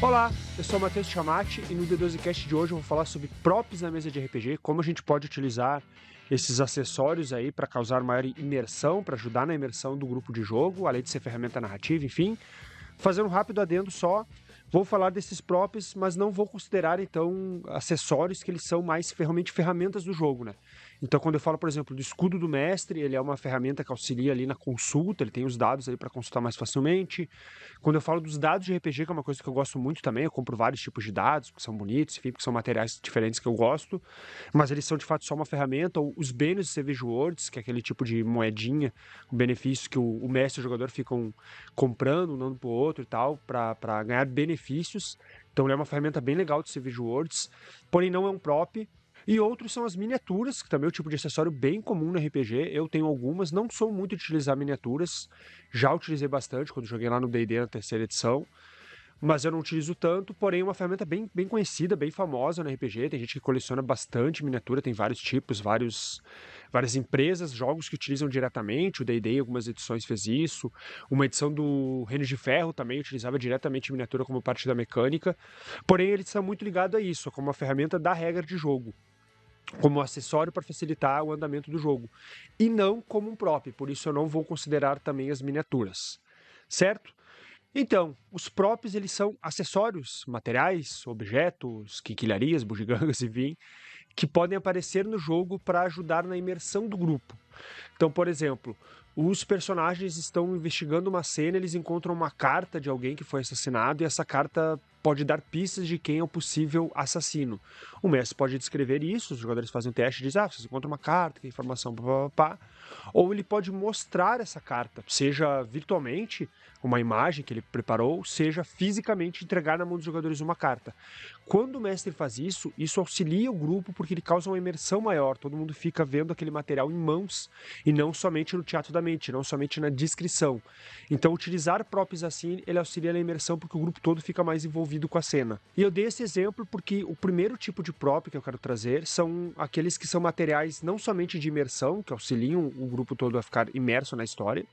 Olá, eu sou o Matheus Chamati e no D12Cast de hoje eu vou falar sobre props na mesa de RPG, como a gente pode utilizar esses acessórios aí para causar maior imersão, para ajudar na imersão do grupo de jogo, além de ser ferramenta narrativa, enfim. Fazendo um rápido adendo só, vou falar desses props, mas não vou considerar, então, acessórios que eles são mais realmente ferramentas do jogo, né? Então, quando eu falo, por exemplo, do escudo do mestre, ele é uma ferramenta que auxilia ali na consulta, ele tem os dados ali para consultar mais facilmente. Quando eu falo dos dados de RPG, que é uma coisa que eu gosto muito também, eu compro vários tipos de dados, porque são bonitos, enfim, porque são materiais diferentes que eu gosto, mas eles são de fato só uma ferramenta, ou os bênus de Savage Worlds, que é aquele tipo de moedinha, o benefício que o mestre e o jogador ficam comprando um dando pro outro e tal, para ganhar benefícios. Então ele é uma ferramenta bem legal de Savage Worlds, porém não é um prop. E outros são as miniaturas, que também é um tipo de acessório bem comum no RPG. Eu tenho algumas, não sou muito de utilizar miniaturas, já utilizei bastante quando joguei lá no D&D na terceira edição, mas eu não utilizo tanto, porém é uma ferramenta bem conhecida, bem famosa no RPG. Tem gente que coleciona bastante miniatura, tem vários tipos, várias empresas, jogos que utilizam diretamente. O D&D, algumas edições fez isso. Uma edição do Reino de Ferro também utilizava diretamente miniatura como parte da mecânica. Porém, eles são muito ligados a isso, como uma ferramenta da regra de jogo, como acessório para facilitar o andamento do jogo, e não como um prop, por isso eu não vou considerar também as miniaturas, certo? Então, os props eles são acessórios, materiais, objetos, quinquilharias, bugigangas, enfim, que podem aparecer no jogo para ajudar na imersão do grupo. Então, por exemplo, os personagens estão investigando uma cena, eles encontram uma carta de alguém que foi assassinado e essa carta pode dar pistas de quem é o possível assassino. O mestre pode descrever isso, os jogadores fazem um teste e dizem, vocês encontram uma carta, que é informação, pá. Ou ele pode mostrar essa carta, seja virtualmente, uma imagem que ele preparou, seja fisicamente entregar na mão dos jogadores uma carta. Quando o mestre faz isso, isso auxilia o grupo porque ele causa uma imersão maior, todo mundo fica vendo aquele material em mãos e não somente no teatro da mente, não somente na descrição. Então, utilizar props assim, ele auxilia na imersão porque o grupo todo fica mais envolvido com a cena. E eu dei esse exemplo porque o primeiro tipo de prop que eu quero trazer são aqueles que são materiais não somente de imersão, que auxiliam o grupo todo a ficar imerso na história,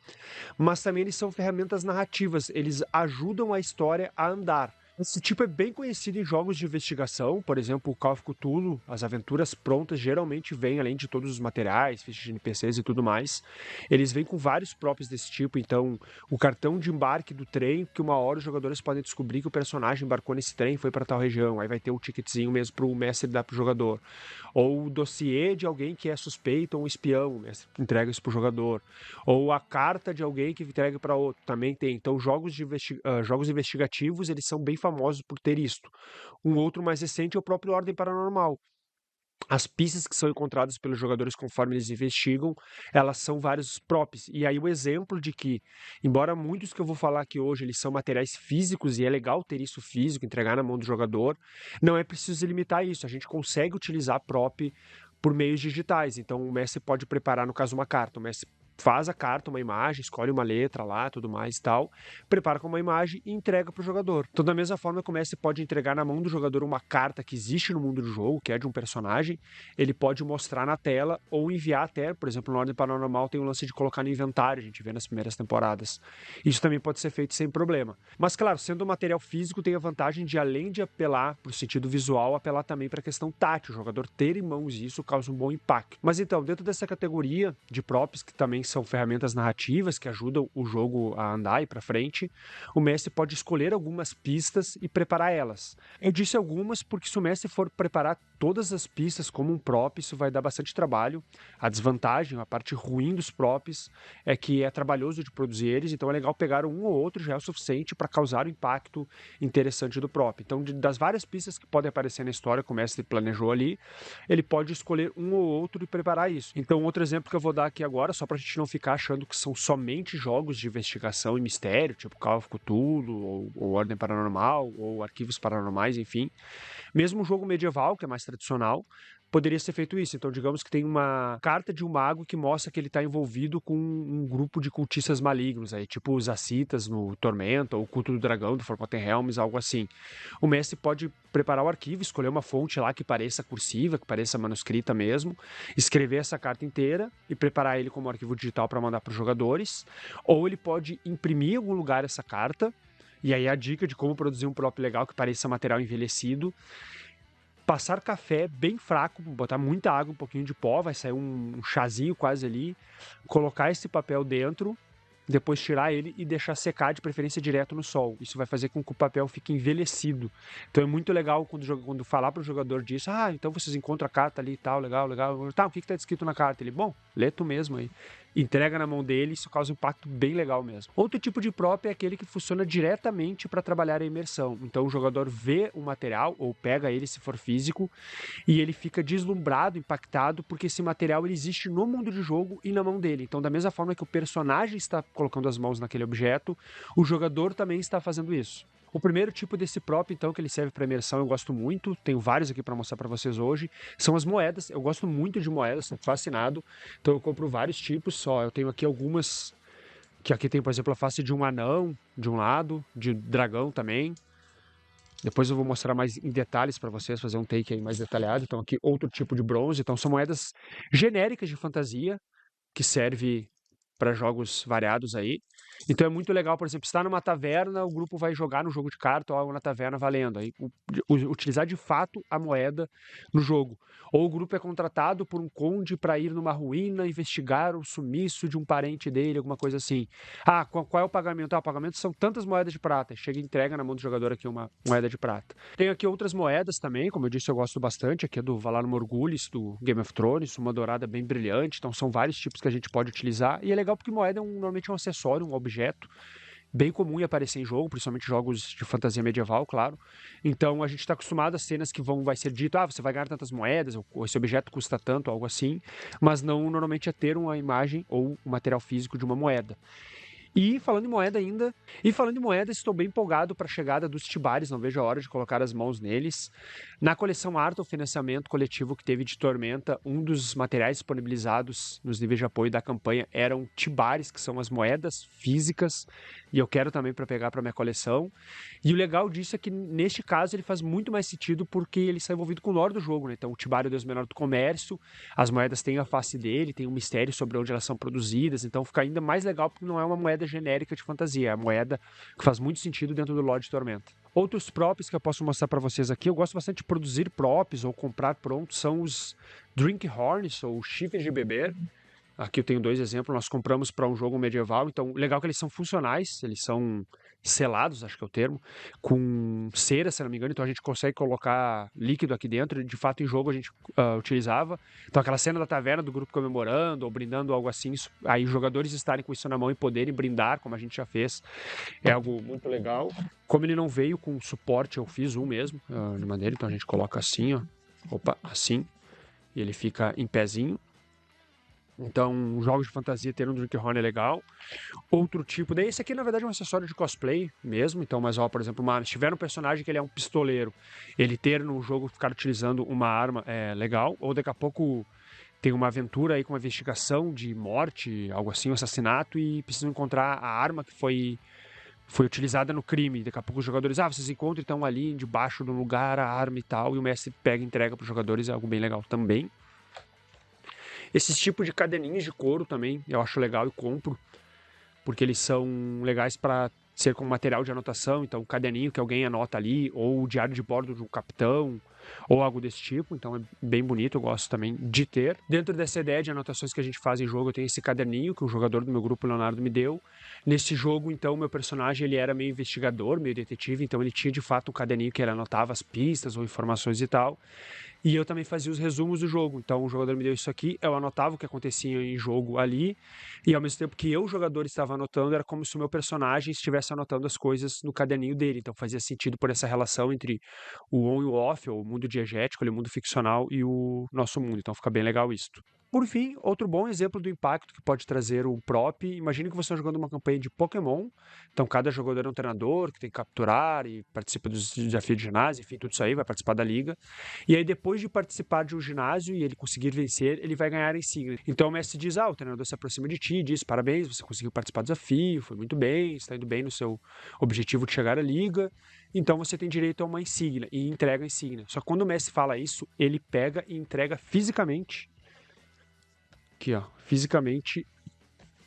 mas também eles são ferramentas narrativas, eles ajudam a história a andar. Esse tipo é bem conhecido em jogos de investigação, por exemplo, o Call of Cthulhu, as aventuras prontas geralmente vêm, além de todos os materiais, fichas de NPCs e tudo mais, eles vêm com vários props desse tipo, então o cartão de embarque do trem, que uma hora os jogadores podem descobrir que o personagem embarcou nesse trem e foi para tal região, aí vai ter o ticketzinho mesmo para o mestre dar para o jogador, ou o dossiê de alguém que é suspeito ou um espião, o mestre entrega isso para o jogador, ou a carta de alguém que entrega para outro, também tem. Então jogos investigativos, eles são bem famosos por ter isto. Um outro mais recente é o próprio Ordem Paranormal. As pistas que são encontradas pelos jogadores conforme eles investigam, elas são vários props. E aí o exemplo de que, embora muitos que eu vou falar aqui hoje, eles são materiais físicos, e é legal ter isso físico, entregar na mão do jogador, não é preciso limitar isso. A gente consegue utilizar prop por meios digitais. Então o mestre pode preparar, no caso, uma carta. O mestre faz a carta, uma imagem, escolhe uma letra lá, tudo mais e tal, prepara com uma imagem e entrega para o jogador. Então, da mesma forma que o mestre pode entregar na mão do jogador uma carta que existe no mundo do jogo, que é de um personagem, ele pode mostrar na tela ou enviar até, por exemplo, no Ordem Paranormal tem o lance de colocar no inventário, a gente vê nas primeiras temporadas. Isso também pode ser feito sem problema. Mas, claro, sendo um material físico, tem a vantagem de, além de apelar para o sentido visual, apelar também para a questão tátil. O jogador ter em mãos isso causa um bom impacto. Mas então, dentro dessa categoria de props, que também são ferramentas narrativas que ajudam o jogo a andar e para frente, o mestre pode escolher algumas pistas e preparar elas. Eu disse algumas porque se o mestre for preparar todas as pistas como um prop, isso vai dar bastante trabalho. A desvantagem, a parte ruim dos props é que é trabalhoso de produzir eles, então é legal pegar um ou outro, já é o suficiente para causar o impacto interessante do prop. Então, das várias pistas que podem aparecer na história que o mestre planejou ali, ele pode escolher um ou outro e preparar isso. Então, outro exemplo que eu vou dar aqui agora, só para a gente não ficar achando que são somente jogos de investigação e mistério, tipo Call of Cthulhu, ou Ordem Paranormal, ou Arquivos Paranormais, enfim. Mesmo um jogo medieval, que é mais tradicional, poderia ser feito isso. Então, digamos que tem uma carta de um mago que mostra que ele está envolvido com um grupo de cultistas malignos, aí, tipo os Ascitas no Tormenta, ou o Culto do Dragão do Forgotten Realms, algo assim. O mestre pode preparar o arquivo, escolher uma fonte lá que pareça cursiva, que pareça manuscrita mesmo, escrever essa carta inteira e preparar ele como arquivo digital para mandar para os jogadores, ou ele pode imprimir em algum lugar essa carta E aí a dica de como produzir um prop legal que pareça material envelhecido: passar café bem fraco, botar muita água, um pouquinho de pó, vai sair um chazinho quase ali, colocar esse papel dentro, depois tirar ele e deixar secar, de preferência direto no sol. Isso vai fazer com que o papel fique envelhecido. Então é muito legal quando falar para o jogador disso: então vocês encontram a carta ali e tal, legal. Tá, o que está escrito na carta? Ele: bom, lê tu mesmo aí. Entrega na mão dele, isso causa um impacto bem legal mesmo. Outro tipo de prop é aquele que funciona diretamente para trabalhar a imersão. Então o jogador vê o material, ou pega ele se for físico, e ele fica deslumbrado, impactado, porque esse material ele existe no mundo de jogo e na mão dele. Então, da mesma forma que o personagem está colocando as mãos naquele objeto, o jogador também está fazendo isso. O primeiro tipo desse prop, então, que ele serve para imersão, eu gosto muito, tenho vários aqui para mostrar para vocês hoje, são as moedas. Eu gosto muito de moedas, sou fascinado, então eu compro vários tipos. Só eu tenho aqui algumas, que aqui tem, por exemplo, a face de um anão, de um lado, de dragão também. Depois eu vou mostrar mais em detalhes para vocês, fazer um take aí mais detalhado. Então aqui outro tipo de bronze. Então são moedas genéricas de fantasia, que serve para jogos variados aí. Então é muito legal, por exemplo, estar numa taverna, o grupo vai jogar no jogo de carta ou na taverna valendo. Aí utilizar de fato a moeda no jogo. Ou o grupo é contratado por um conde para ir numa ruína investigar o sumiço de um parente dele, alguma coisa assim. Qual é o pagamento? O pagamento são tantas moedas de prata. Chega e entrega na mão do jogador aqui uma moeda de prata. Tenho aqui outras moedas também, como eu disse, eu gosto bastante. Aqui é do Valar Morghulis, do Game of Thrones, uma dourada bem brilhante. Então são vários tipos que a gente pode utilizar. E é legal porque moeda normalmente é um acessório, um objeto bem comum em aparecer em jogo, principalmente jogos de fantasia medieval, claro. Então a gente está acostumado a cenas que vai ser dito: você vai ganhar tantas moedas, ou esse objeto custa tanto, algo assim, mas não normalmente é ter uma imagem ou um material físico de uma moeda. E falando em moeda, estou bem empolgado para a chegada dos Tibares, não vejo a hora de colocar as mãos neles. Na coleção Art, o financiamento coletivo que teve de Tormenta, um dos materiais disponibilizados nos níveis de apoio da campanha eram Tibares, que são as moedas físicas, e eu quero também para pegar para minha coleção. E o legal disso é que, neste caso, ele faz muito mais sentido porque ele está envolvido com o lore do jogo, né? Então, o Tibari é o deus menor do comércio, as moedas têm a face dele, tem um mistério sobre onde elas são produzidas, então fica ainda mais legal porque não é uma moeda genérica de fantasia, é a moeda que faz muito sentido dentro do lore de Tormenta. Outros props que eu posso mostrar para vocês aqui, eu gosto bastante de produzir props ou comprar prontos, são os Drink Horns, ou chifres de beber. Aqui eu tenho 2 exemplos, nós compramos para um jogo medieval, então legal que eles são funcionais, eles são selados, acho que é o termo, com cera, se não me engano, então a gente consegue colocar líquido aqui dentro, de fato em jogo a gente utilizava. Então aquela cena da taverna do grupo comemorando ou brindando, algo assim, aí os jogadores estarem com isso na mão e poderem brindar, como a gente já fez, é algo muito legal. Como ele não veio com suporte, eu fiz um mesmo, de madeira, então a gente coloca assim, assim, e ele fica em pezinho. Então, jogos de fantasia ter um Drink Horn é legal. Outro tipo, daí esse aqui na verdade é um acessório de cosplay mesmo, então, mas por exemplo, se tiver um personagem que ele é um pistoleiro, ele ter no jogo, ficar utilizando uma arma é legal, ou daqui a pouco tem uma aventura aí com uma investigação de morte, algo assim, um assassinato, e precisam encontrar a arma que foi utilizada no crime. Daqui a pouco os jogadores, vocês encontram então ali debaixo do lugar a arma e tal, e o mestre pega e entrega para os jogadores, é algo bem legal também. Esses tipos de caderninhos de couro também eu acho legal e compro, porque eles são legais para ser como material de anotação. Então, o caderninho que alguém anota ali, ou o diário de bordo do capitão, ou algo desse tipo. Então, é bem bonito, eu gosto também de ter. Dentro dessa ideia de anotações que a gente faz em jogo, eu tenho esse caderninho que o jogador do meu grupo, Leonardo, me deu. Nesse jogo, então, meu personagem ele era meio investigador, meio detetive, então ele tinha de fato um caderninho que ele anotava as pistas ou informações e tal. E eu também fazia os resumos do jogo. Então o jogador me deu isso aqui, eu anotava o que acontecia em jogo ali, e ao mesmo tempo que eu, o jogador, estava anotando, era como se o meu personagem estivesse anotando as coisas no caderninho dele. Então fazia sentido por essa relação entre o on e o off, ou o mundo diegético, o mundo ficcional e o nosso mundo. Então fica bem legal isso. Por fim, outro bom exemplo do impacto que pode trazer o prop. Imagine que você está jogando uma campanha de Pokémon, então cada jogador é um treinador que tem que capturar e participa dos desafios de ginásio, enfim, tudo isso aí, vai participar da liga. E aí, depois de participar de um ginásio e ele conseguir vencer, ele vai ganhar a insígnia. Então o mestre diz: o treinador se aproxima de ti, diz: parabéns, você conseguiu participar do desafio, foi muito bem, está indo bem no seu objetivo de chegar à liga, então você tem direito a uma insígnia, e entrega a insígnia. Só que quando o mestre fala isso, ele pega e entrega fisicamente, aqui fisicamente,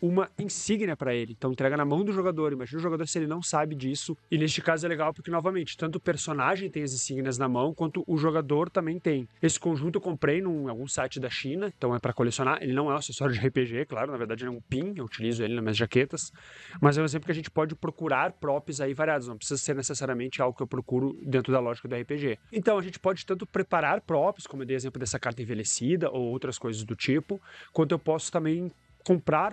uma insígnia para ele. Então entrega na mão do jogador. Imagina o jogador se ele não sabe disso. E neste caso é legal porque, novamente, tanto o personagem tem as insígnias na mão, quanto o jogador também tem. Esse conjunto eu comprei em algum site da China, então é para colecionar. Ele não é um acessório de RPG, claro, na verdade ele é um pin, eu utilizo ele nas minhas jaquetas. Mas é um exemplo que a gente pode procurar props aí variados, não precisa ser necessariamente algo que eu procuro dentro da lógica do RPG. Então a gente pode tanto preparar props, como eu dei exemplo dessa carta envelhecida, ou outras coisas do tipo, quanto eu posso também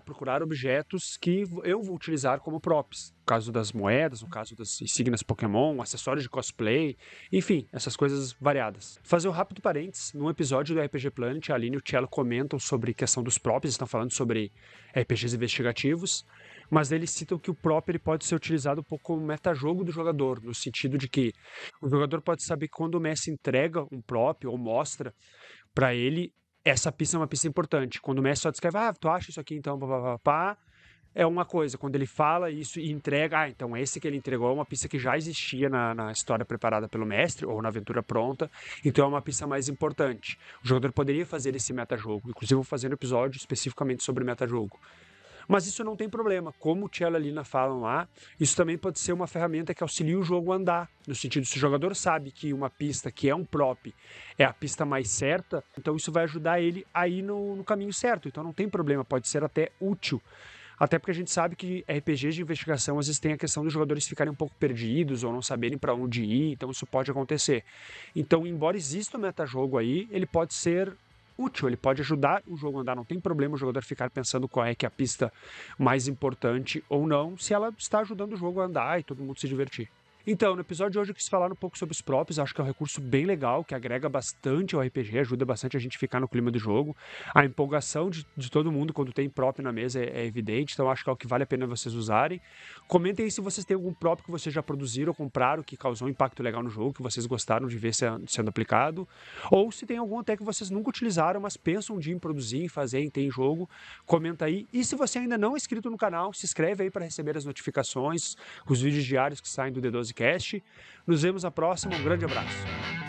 procurar objetos que eu vou utilizar como props. No caso das moedas, no caso das insígnias Pokémon, acessórios de cosplay, enfim, essas coisas variadas. Fazer um rápido parênteses, num episódio do RPG Planet, a Aline e o Cello comentam sobre a questão dos props, estão falando sobre RPGs investigativos, mas eles citam que o prop ele pode ser utilizado um pouco como metajogo do jogador, no sentido de que o jogador pode saber que quando o mestre entrega um prop ou mostra para ele, essa pista é uma pista importante. Quando o mestre só descreve, tu acha isso aqui então, papapá, é uma coisa. Quando ele fala isso e entrega, então esse que ele entregou é uma pista que já existia na história preparada pelo mestre, ou na aventura pronta, então é uma pista mais importante. O jogador poderia fazer esse metajogo, inclusive eu vou fazer um episódio especificamente sobre metajogo. Mas isso não tem problema, como o Cello e a Lina falam lá, isso também pode ser uma ferramenta que auxilia o jogo a andar, no sentido, se o jogador sabe que uma pista que é um prop é a pista mais certa, então isso vai ajudar ele a ir no caminho certo, então não tem problema, pode ser até útil. Até porque a gente sabe que RPGs de investigação às vezes tem a questão dos jogadores ficarem um pouco perdidos ou não saberem para onde ir, então isso pode acontecer. Então, embora exista o metajogo aí, ele pode ser útil, ele pode ajudar o jogo a andar, não tem problema o jogador ficar pensando qual é que é a pista mais importante ou não, se ela está ajudando o jogo a andar e todo mundo se divertir. Então, no episódio de hoje eu quis falar um pouco sobre os props, acho que é um recurso bem legal, que agrega bastante ao RPG, ajuda bastante a gente ficar no clima do jogo. A empolgação de todo mundo quando tem prop na mesa é evidente, então acho que é o que vale a pena vocês usarem. Comentem aí se vocês têm algum prop que vocês já produziram ou compraram, que causou um impacto legal no jogo, que vocês gostaram de ver sendo aplicado. Ou se tem algum até que vocês nunca utilizaram, mas pensam um dia em produzir, em fazer, em ter em jogo, comenta aí. E se você ainda não é inscrito no canal, se inscreve aí para receber as notificações, os vídeos diários que saem do D12 Cast. Nos vemos na próxima, um grande abraço.